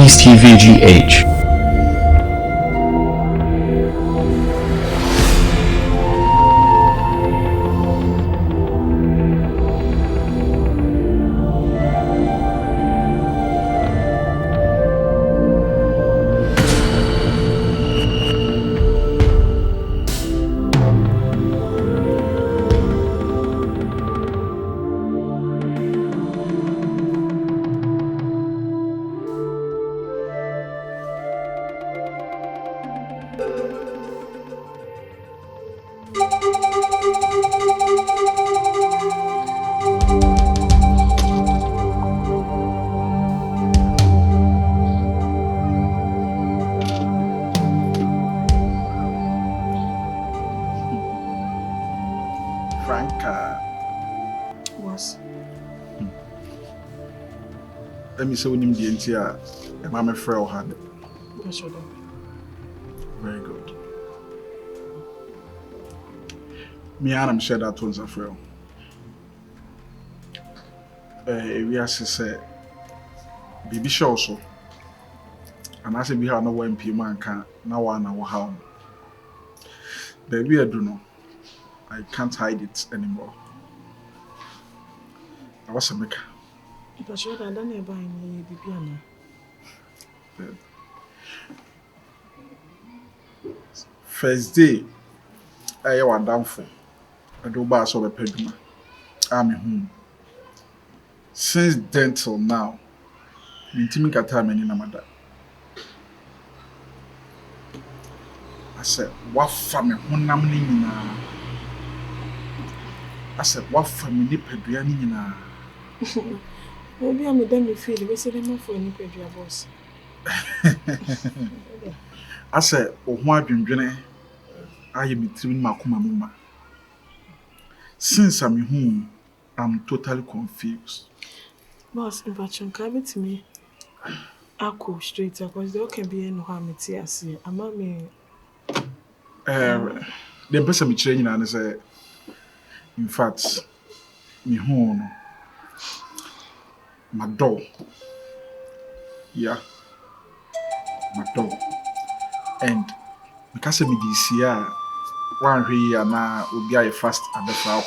Dreams TV GH. Franca. Was? Let me say when the entire Mama Frau had. Very good. Me and I'm sure that was a frail. We are say baby show so. And I say we have no one man can now one our home. Baby, I don't know. I can't hide it anymore. I was a maker. But sure that I don't ever any baby. First day, I was down for. I do buy so a peduma. I'm home. Since then till now, I'm timing at time any namada. I said, what family? I said, what family pedriani na? Maybe I'm a damn feel. We say them for any pedria boss. I said, oh, why do you I am between Makuma Muma. Since I'm home, I'm totally confused. Boss, in Pachon, come to me. I go straight because there can be no harm. I see. I'm not me. The person be changing and say, in fact, me home, my dog. Yeah, my dog. And because me this year, one way and now will be a fast at the flower.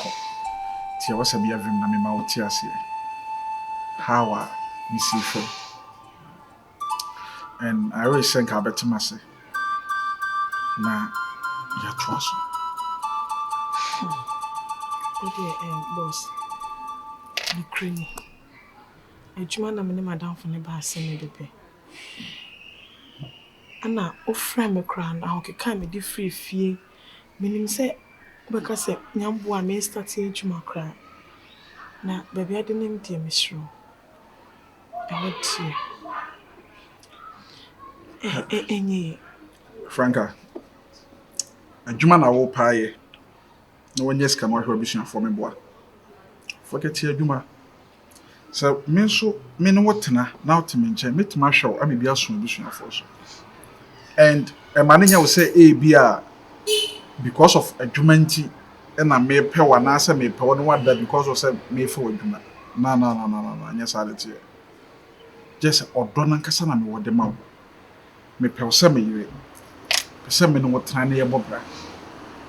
Tia was a be having na me ma tia se. How are we see for? And I always think I better myself. Na ya trust. Okay, boss. You creamy. A Juma na me madam for never send me baby. Anna, o friend me crown, I okay can me di free fee. Meaning say because say nyambo me start Juma cry. Na baby I didn't dear me sure. I want to. Franca. A Juma na wo pie. No one yes come out rubbish for me boy. Forget here Juma. So me so me no what na now to me nche me to my show I may be asun busuan for so. And a manager will say bia because of a jumanti and I may pay one answer me pay one that because of say me for juma. No, yes I did. Just odona kasa na me wode ma. Me pay say me yire. Say me no what try na bobra.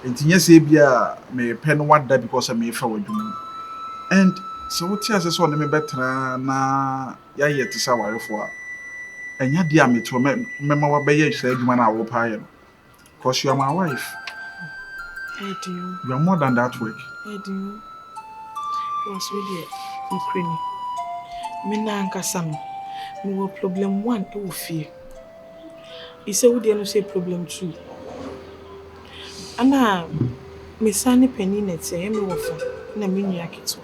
Enti yes bia me pay no one that because I may for juma. And so what you say me better na ya yet is our for. And ya dear me to remember what by you said when I will pay. Because you are my wife. I do. You are more than that work. I do. Was really Ukraine. Me na ankasa no. Me wo problem 1 e wo fie. E say wo dey no say problem 2. Ana me sane pani na tie me wo fa na me nua ketwa.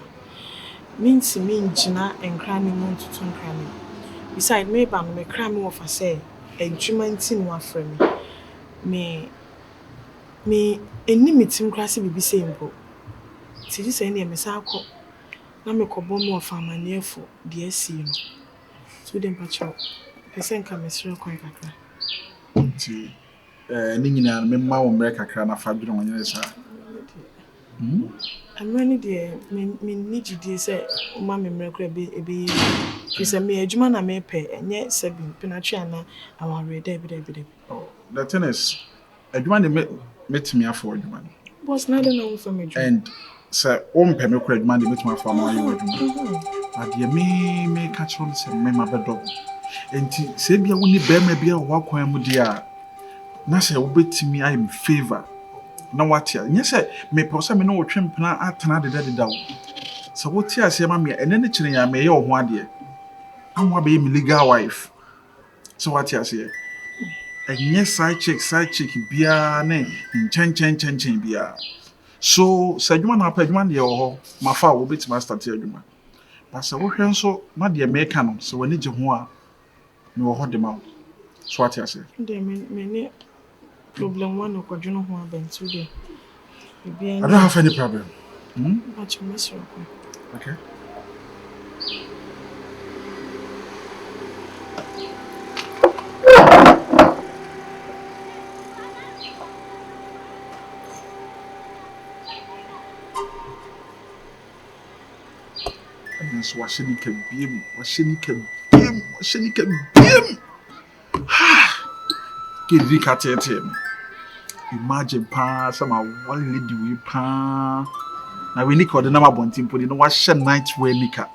Minti me ngina enkra ne mu tutu nkra ne. Beside me ba me kra me wo fa say adwuma nti no afra me eni metim kra se bibi say mpo. Ti di say na me sa akọ na me kọ bọ mo fa manefo de asi no. So dem pacho. Pese nka me sere kon kakra. Ti ni nyina me ma wo mre kakra na fa dwene wonye sa. I'm ready there. Me need you say, Mammy, Mercury be Bisa me adwuma na me pɛ enye sebi penatwe ana aware David. Oh, the thing is, adwuma de met me afọ adwuma. Boss na dey no for me adwuma. And sir, pɛ me kura adwuma de met me afọ ama ayo adwuma. Adeɛ me ka kyerɛ no sɛ me ma bɛdɔ. Enti sɛ bia wo ni bɛrima bia wo akwan mu dia na sɛ wo betimi I am favor. Na what ya? Nyɛ sɛ me pɛ sɛ me no wo twempena atena deda wo. Sɛ wo tie ase ma me ene ne kyerɛ ya me yɛ wo ho adeɛ. Anwa be me legal wife. So what ya say? Enye side chick bia ne chen bia. So sɛ adwuma na pa adwuma de ho mafa wo betima start adwuma. But sɛ wo hwɛ nso na de me ka no sɛ wani gye ho a me wo ho de ma wo. So what ya say? De me ne problem one okwadwuno ho abentu de. I don't have any problem. But you miss your Okay. So washenika biem. Kedi katete. Imagine pa sama one lady we pa. Na we nika de na mabonti mpodi no wahye night wear nika.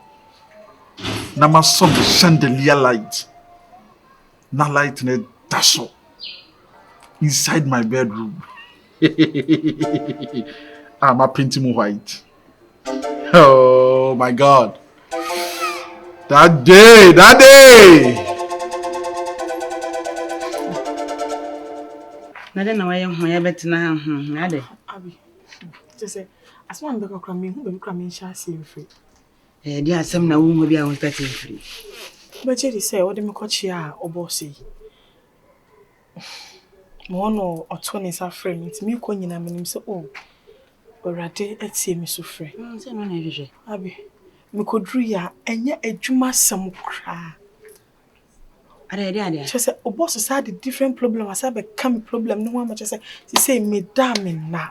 Na masom chandelier light. Na light ne daso. Inside my bedroom. I'm painting white. Oh my God. That day. Na den na waye ho ya betina ade. Abi. Just say as one be kokra me hu be kokra me sha see free. Di asem na wo hu bi a won start free. But you say what me kochi a obosi. Mo no otoni sa frame nti me ko nyina menim say oh orade etie me so free. Say no na hwehwe. Abi. Me kodru ya enye adwuma sam kra. Ade. Just say obosi sa the different problem asa be come problem no one much say say me da me na.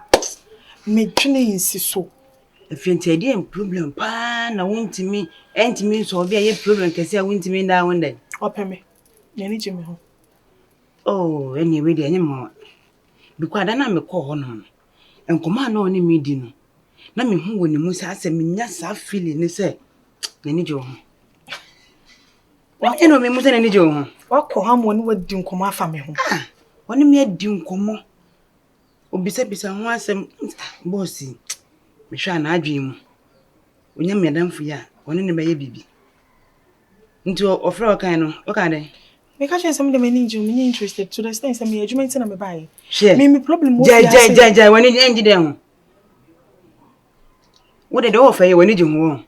Me twene insi so. Efiente dey problem pa na wontimi entimi so obi aye problem kese a wontimi nda wonde. Opeme. Ne ni jeme ho. Oh, anyway dey anyem. Because ada na me call ho no. Enkoma na oni me di no. Na me hu woni mu sa asem nya sa feeling ni say na ni jo ho. Wa eno me mu say na ni jo ho. Wako ha mo ni wadi nkoma afa me ho. Woni me adi nkomo. Obisa ho asem bossi. Me hwa na adwen mu. Onya me damfo ya, woni ne be ye bibi. Nti ofre o kan no, o kan den. Me ka chen some de me ni interested to the extent say me adwuma na me buy. Me problem mo Jai woni enji den ho. Wo de ofre ye woni ji ho.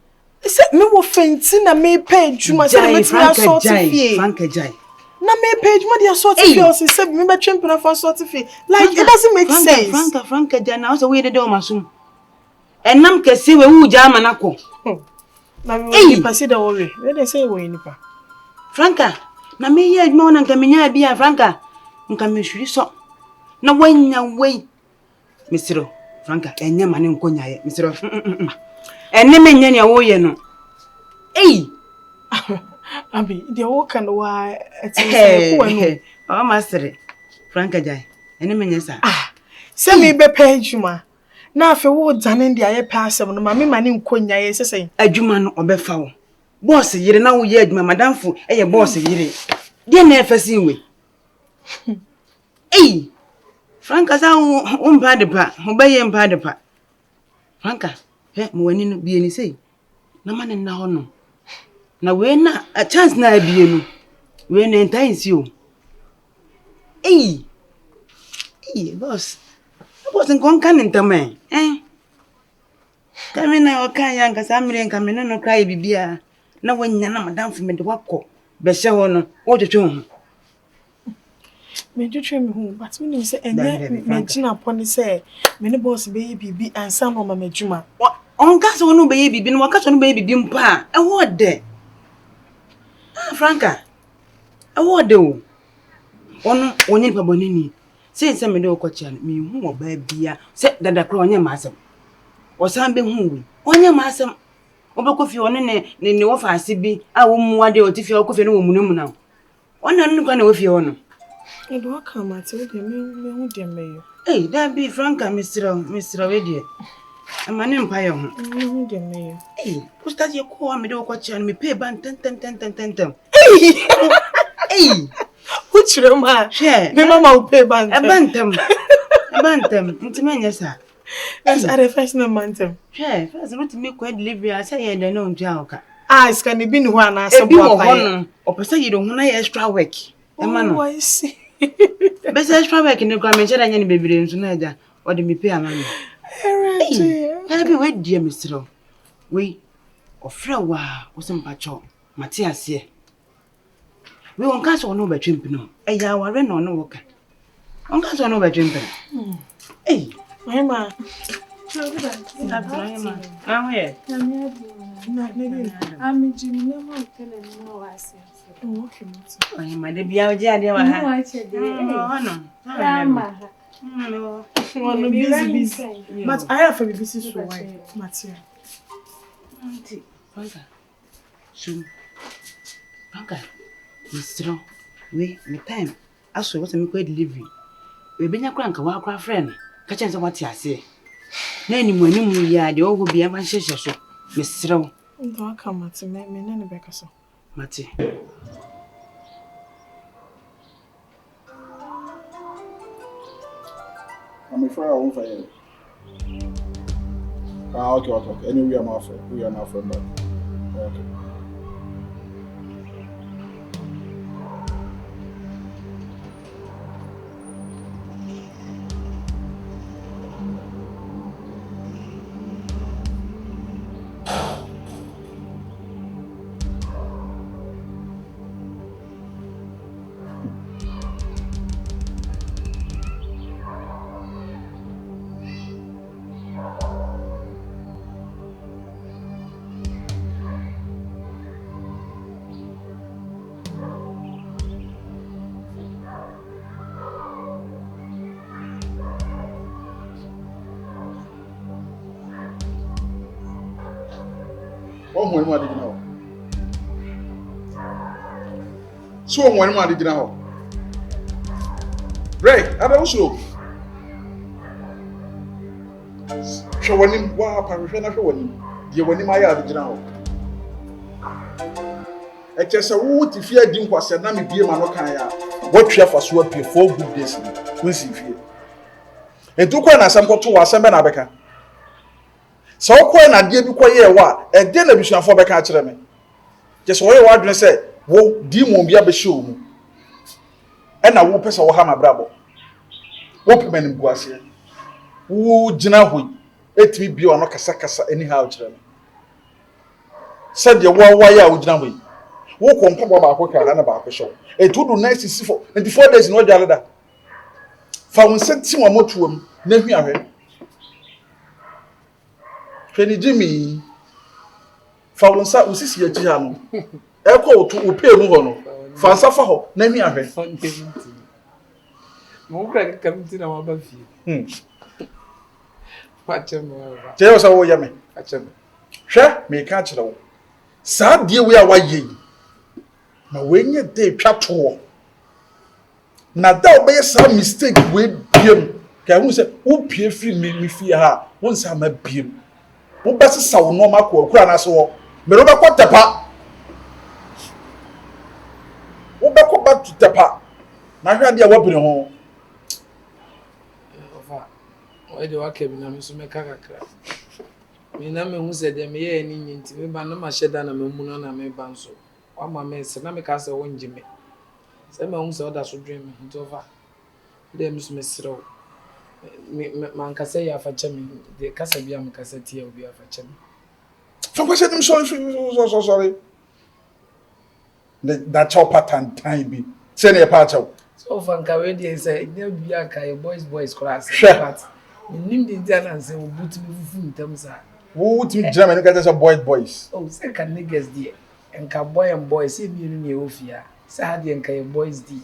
Say me wo fenti na me pay adwuma say me try sort fee. Franka Jai. Na me page mo dey sort fee or say me be champion of sort fee. Like it doesn't make sense. Franka Jai na so we de o masum. Enam kese we wu ja manako. Na we pass the worry. We dey say we nipa. Franka, na me ye adwuma na nka menya bia Franka. Nka me hwiri so. Na wanya we. Misiro, Franka, enya mane nkonya ye. Misiro. Enne menya ne wo ye no. Abi, the wo kan wa etise ko anu. O masere. Franka Jai. Enne menya sa. Say me be pay adwuma. Na afi wo dzane ndi aye pa asem no ma me mane nkonya ye sesen. Adwuma no obefa wo. Boss yire na wo ye adwuma madamfo eye boss yire. Die na efasi we. Franka sa wo mpa de pa, wo be ye mpa de pa. Franka, mo wani no bie ni sei. Na mane na ho no. Na we na a chance na bie no. We na entai si o. Boss. Boss nkon kan ntame. Kame na o kan ya nkasa mire nkame no kra bibia. Na wanya na madamfo me de wakọ be hye ho no. Wo twetwe ho. Me twetwe me ho, but me say enye me gina pon say me ne boss be ye bibi ansa no ma madwuma. On ka so no be ye bibi no waka so no be ye bibi mpa. E wo de. Franka. E wo de o. Ono onye pa bonini. Se me de okochi an me hu oba bia se dada kro onye masem. O san be hu wi. Onye masem. Obeko fi one ne wo fa ase bi a wo mu ade o ti fi o ko fi no wo mu na. Ona no kwa na wo fi ho no. E do aka mate we de me hu de meyo. Eh, that be Franca Mr. Wedie. Amane mpa ye ho. Me hu de meyo. Eh, ko start ye ko wa me de ko chia no me pay ban ten. Eh, Uchire ma. she. Me mama will pay ban. Abantem. Nti menye sa. That's at the first no mantem. She, first route me ko delivery I say ye de no ntua oka. Ah, it's can be no na E bi wo ho no. Opese ye do ho na ye extra work. E ma no. I see. Bese extra work ni kwa me chere nya ni bebire nso na aja. O de me pay amane. Eh, bi we die Mr. We ofra wa wo se mpacho. Mate ase. We won ka so no ba twempi no. E ya ware no no woka. On ka so no ba twempi. Eh, Mama. Abraham. Ah, we. I'm Jimmy, no one telling no, I say. Okay, Oh, my dear, I did wa ha. Oh, No. Grandma. No. no busy. But I have a busy so why, Mattia. Auntie, Franca. Soon. Franca. Mr. We, me time. Aso what me ko delivery. We benya kra nka wa kra friend. Ka chen se what ya say. Na ni mu ya de ogo bia ma hyehye so. Mr. Do aka mate me na ne beka so. Mate. I'm afraid I won't find it. Okay. Anyway, we are my friend. Okay. What one more did you know? So one more did you know? Break, I don't know. Show him what happened. Show him. You want him my did you know? I just said, what if you didn't was a name be a man? What you have for swap you 4 good days? We see fear. And took one as some got to was a man. Abeka. So kwa na die bi kwa ye wa e de na bisuafo be ka kire me je so ye wa dwene se wo di mo bia be hye omu e na wo pese wo ha mabrabo wo pemani buase wo gina hoi etimi bi ono kasa anyhow kire me said ye wo ya wo gina hoi wo ko mpa ba ko ka na ba ko hye e to do nice sifo 24 days no dwale da fa won senti mo motuom na hwi ahwe Feni Jimmy Faunsa usisi ya jiha no eko otu upe mu ho no fansa fa ho na mi ahwe mo kra kamti na waba fie pacha mo ba je yo sa wo ya me pacha me hwe me ka kire wo sa die we a waye na wenye de twato na da obeye sa mistake we biem ka hu se wo pie fi mi fie ha won sa ma biem wo bese sawo no makọ akura na so me ro bekọ tepa wo bekọ ba tepa na hwa dia wabire ho ofa o de wa kebi na me so me kakakra me na me hu se de me ye ni nyinti me ba na ma hyeda na me mu na me ba nso wa ma me se na me ka se wo njime se me hu se oda so dwen me nti ofa de me so me srew man kasa ya facha me de kasa bia me kasa tie obi afacha me so ko se dim sorry that chop pattern time bi se na e pa chaw so fanka we dey say dey bia kai boys class Sure. but nim dey dey na say obuti me fufu ntam sa wo timi gira me no ka say boys oh say can niggas there enka boy and boy say me no na ofia say ha dey enka boys di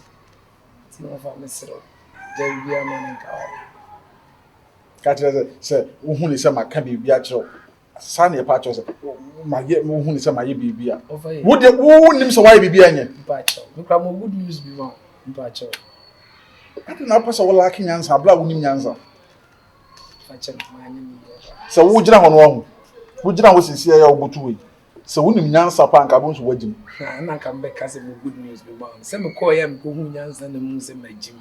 ti no fa me sero dey bia man enka ka tire se wo hu ni se maka bi bia kire Sani e pa cho se maye mo hu ni se maye bibia Over here. wo de wo nim se waye bibia anye Mpacho. Me kra mo good news bi ma. Mpacho. ati na pa se wo laki nyansa bla wo nim nyansa Mpacho ma anya ni. se wo gina ho no ho wo gina wo sisi ya wo botu we se wo nim nyansa pa nka bo so wagim Na ka mbe ka se mo good news bi ma. Se me call ya me ko hu nyansa na mu se magim.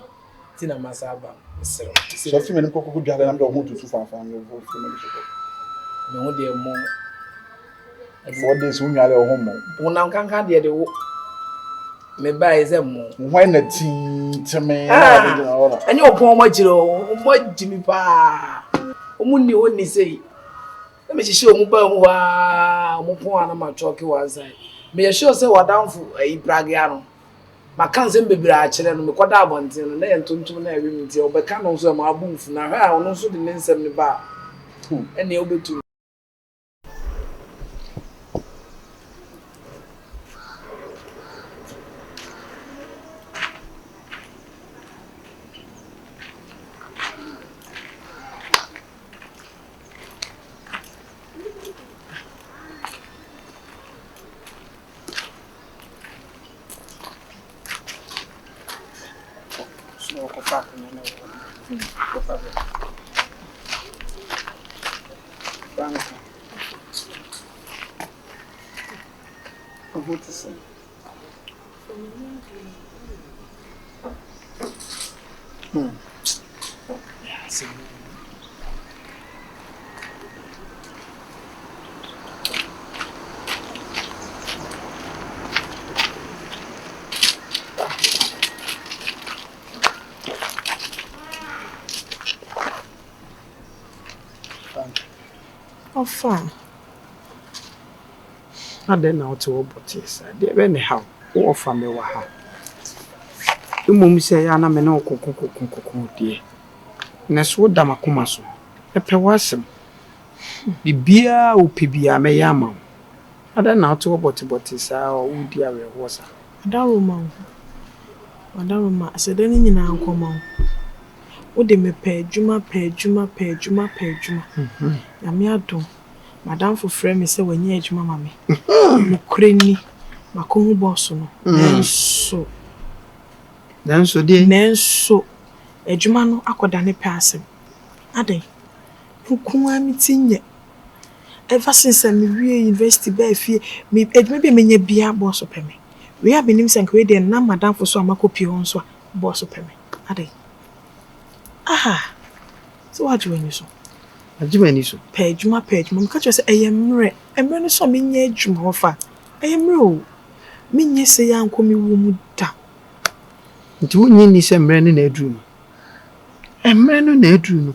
Ti na masaba. Sero. so fi me nko ko dwale na mbe ho tutu fa no wo fi me so Me ho de mo. 4 days wo nwale ho mo Wona kankan de wo. Me ba eze mo. wo na tinteme na de na ora Ani opon mo jiro, mo jimi pa. Omunni woni sei. Na me hihye omu ba mu wa, omu pon ana ma choke wa sai. Me ye sure say wadanfo Ibrahim ano. Maka nse mbebere a kire no me koda abonten no na ye ntontom na ewe mi tie obeka no so ma abunfu na ha ono so de ne nsem ne ba. Ene obetu Ofa. Ade na oto obotis. Ade be ne ha. Wo ofa me wa ha. Imom se ya na me na okokokokokoko die. Na so da makoma so. Epe wasem. Bibia opibia me ya ma. Ade na oto obotis a wo di awe ho sa. Adaroma. Adaroma asede ni nyina ankoma. Wo de me pa adwuma. Na me adom. Madam for frame me say wenye adwuma ma me. Nukreni. Makohu boss no. Nanso de. Nanso adwuma no akoda ne pa asem. Aden. Nkuwa mi tinye. Ever since I we university by fie me adwuma be menye bia boss pe me. We have been saying we dey na madam for so amakopi ho so boss pe me. Aden. Aha. So what do you so? Adwuma so. Page. Me catch you say emre no so me nya adwuma ofa. Emre o. Me nya say yanko me wo mu da. Nti wonyi ni se emre no na aduru no. Emre no na aduru no.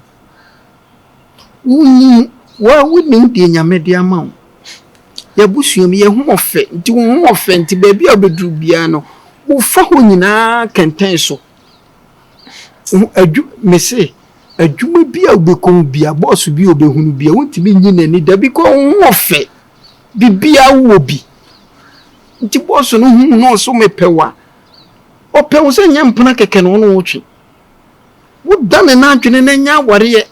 Wonyi wa woni de nyame de ama wo. Ya busuam ye ho ofe nti wo ho ofe nti ba bia obeduru bia no. Wo fa ho nyina kenten so. Mese adwuma bia obekon bia boss bia obehunu bia wontimi nyi nani da bi ko ho ofe bibia wo bi nti boss no hu no so mepewa opewo se nya mpana keke no no wotwe wo dane na adwene na nya ware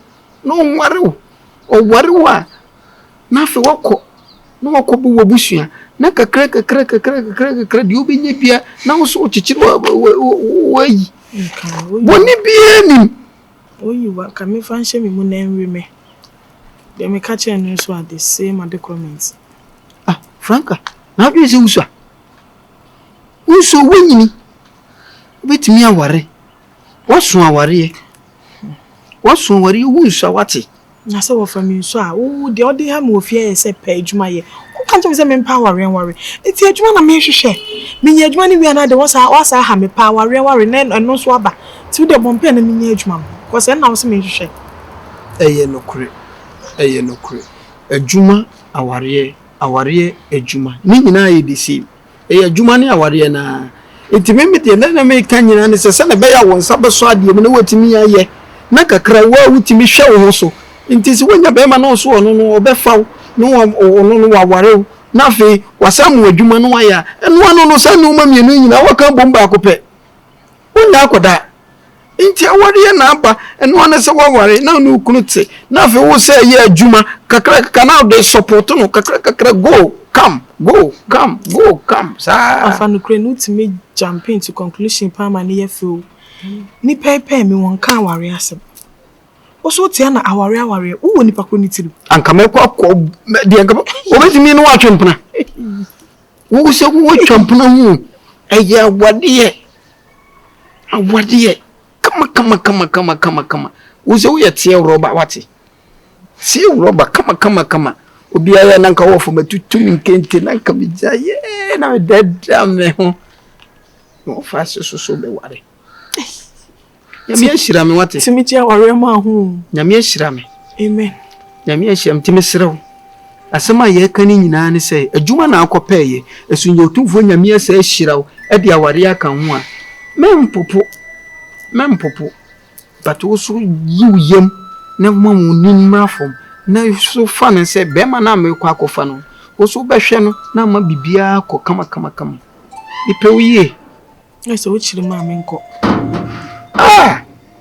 no ware o ware wa na fe wako no wako bu wobusua na kakra di obenye bia na wo so chichiri wa yi boni bia ni Oyi wa ka me fanhye me mu na enwe me. De me catch and so at the same at the comments. Ah, Franca, na dwe se uso. Uso wanyini. Betimi aware. Waso aware. Waso aware unso awate. Na se wo fami so a wo de odi ha me ofie se pa adwuma ye. Wo kan tell me say me pa aware. Eti adwuma na me hwehwe. Me nya adwuma ni wi na de wasa ha me pa aware na no so aba. Ti de bompe na me nya adwuma. Because na wo se me hwehwe. Eye no kure. Adwuma aware adwuma. Ni nyina ye the same. Eye adwuma ni aware na. Enti me mete na me kan nyina ne se na be ya won sa be so ade me na watimi ye. Na kakra wa wutimi hwe wo so. Enti se wonya be ma na so ono no obefa no ono no aware na fe wasamu adwuma no aya. Eno ano no sa no ma mienu nyina waka bomba akope. Wonya akoda. Inti awari na aba eno wana se waware na no kunute na fe wo se ye adwuma kakra na de support no kakra go come sa afa no kre no timi jump into conclusion pa ma ne ye feel ni pepe mi won kan aware asem oso tia na aware wo nipa ko ni tiri anka me kwa de anka obetimi no atwempena wo se wo twempena hu eye awade kama uze uye tie roba wati tie roba kama obi aya nanka wo fo matutumi nkente nanka bijaye na dada me ho no fa so be ware nyame ashira me wati timi tia ware ma ho nyame ashira me amen nyame ashira me timi serew asema ye kani nyina ne sei adwuma na akopeye esunye otumfo nyame asa ashiraw e dia ware aka ho a mempopo but also you yem na mamu nimrafom na so fan say be ma na me kwa akofa no also be hwe no na ma bibia ko kama ipe wiye eso wo chiri ma me nko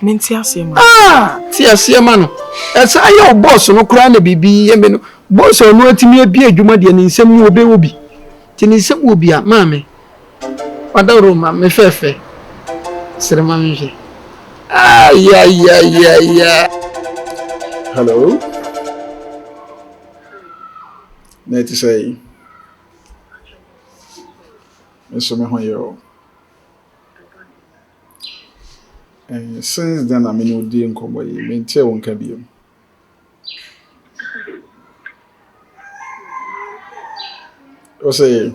menti asema ti asema no esa ayo boss no kura na bibi yembe no boss no atimi abi adwuma de ne nsem ni obi ti ne nsem obi a ma me wadawro ma me fefe sere ma me hwe yeah. Hello. Net to say. Mr. Mahoyo. And since then, I mean, we didn't come by. Maintain one can be. What's say?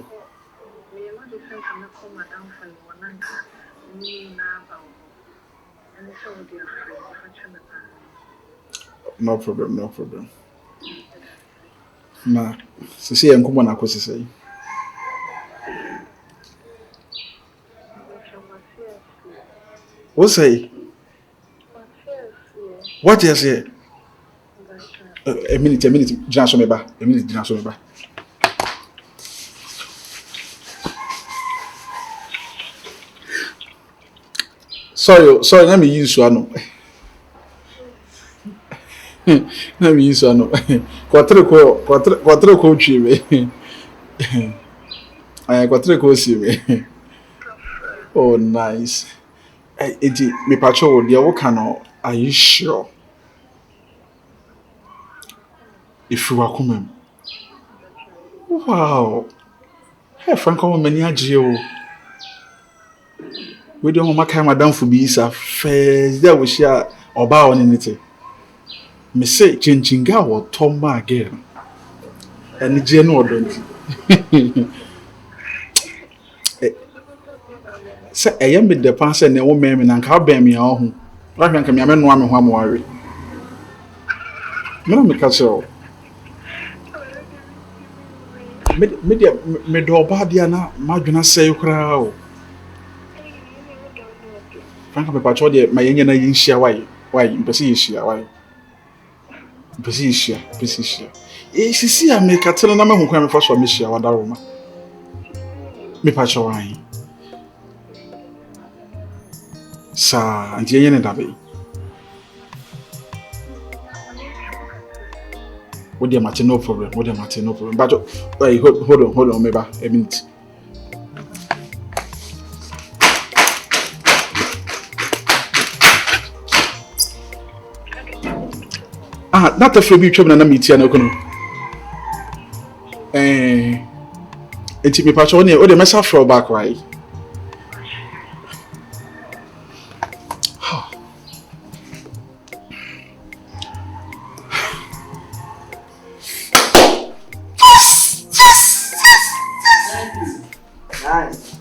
No problem. Ma, so see en kuma na kwese sai. What say? What you say? A minute, jina so me ba. Sorry, let me use one. Na me use one. Quattro ko chiwe. Ay quattro ko siwe. Oh nice. Eji me pacho dia wo kano, are you sure? If you are coming. Wow. Hey Franco many agye o. We don't make madam for be isa first there we share oba on anything. Me say chinchinga wo tomba again. And je no odonti. Say ayam be the pan say na wo meme na nka ba me ho. Wa hwan ka me ameno ame ho amware. Me na me ka so. Me do oba dia na madwena say kra o. Franka me pacho de ma yenye na yinhia why mpesi yishia why mpesi yishia sisi a me katena na mahu kwa me fa so me hia wadaroma me pacho why sa anti yenye ne dabe what dey mate no problem but wait hold on me ba a minute. Not a few people na meet ya na kono. Enti me pacho ne o de messa throw back why. Nice.